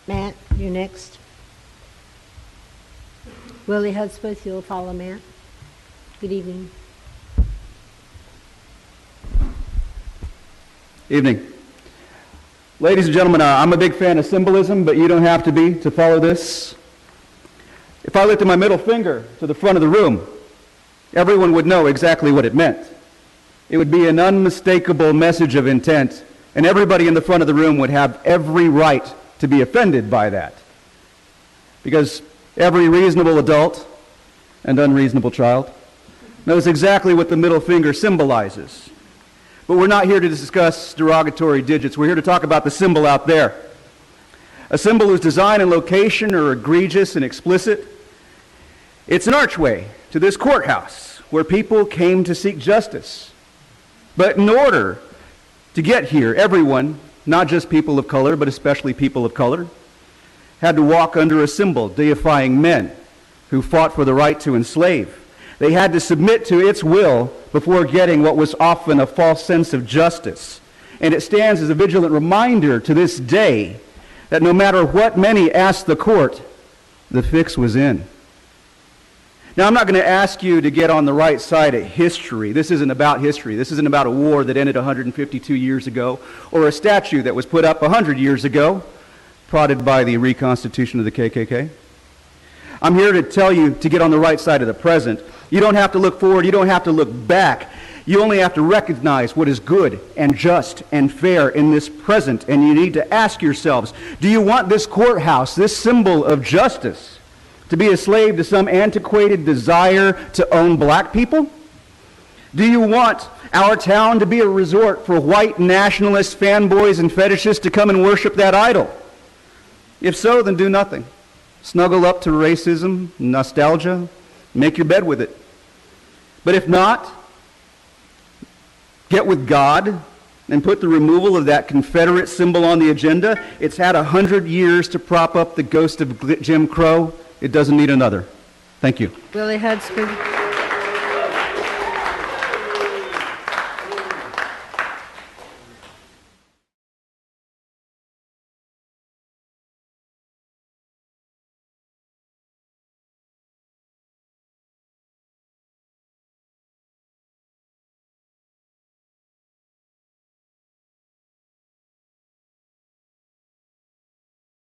Matt, you're next. Willie Hudspeth, you'll follow Matt. Good evening. Evening. Ladies and gentlemen, I'm a big fan of symbolism, but you don't have to be to follow this. If I lifted my middle finger to the front of the room, everyone would know exactly what it meant. It would be an unmistakable message of intent, and everybody in the front of the room would have every right to be offended by that. Because every reasonable adult and unreasonable child knows exactly what the middle finger symbolizes. But we're not here to discuss derogatory digits. We're here to talk about the symbol out there. A symbol whose design and location are egregious and explicit. It's an archway to this courthouse where people came to seek justice. But in order to get here, everyone, not just people of color, but especially people of color, had to walk under a symbol deifying men who fought for the right to enslave. They had to submit to its will before getting what was often a false sense of justice. And it stands as a vigilant reminder to this day that no matter what many asked the court, the fix was in. Now, I'm not going to ask you to get on the right side of history. This isn't about history. This isn't about a war that ended 152 years ago or a statue that was put up 100 years ago, prodded by the reconstitution of the KKK. I'm here to tell you to get on the right side of the present. You don't have to look forward. You don't have to look back. You only have to recognize what is good and just and fair in this present. And you need to ask yourselves, do you want this courthouse, this symbol of justice, to be a slave to some antiquated desire to own black people? Do you want our town to be a resort for white nationalist fanboys and fetishists to come and worship that idol? If so, then do nothing. Snuggle up to racism, nostalgia, make your bed with it. But if not, get with God and put the removal of that Confederate symbol on the agenda. It's had 100 years to prop up the ghost of Jim Crow. It doesn't need another. Thank you. Willie Hudspeth.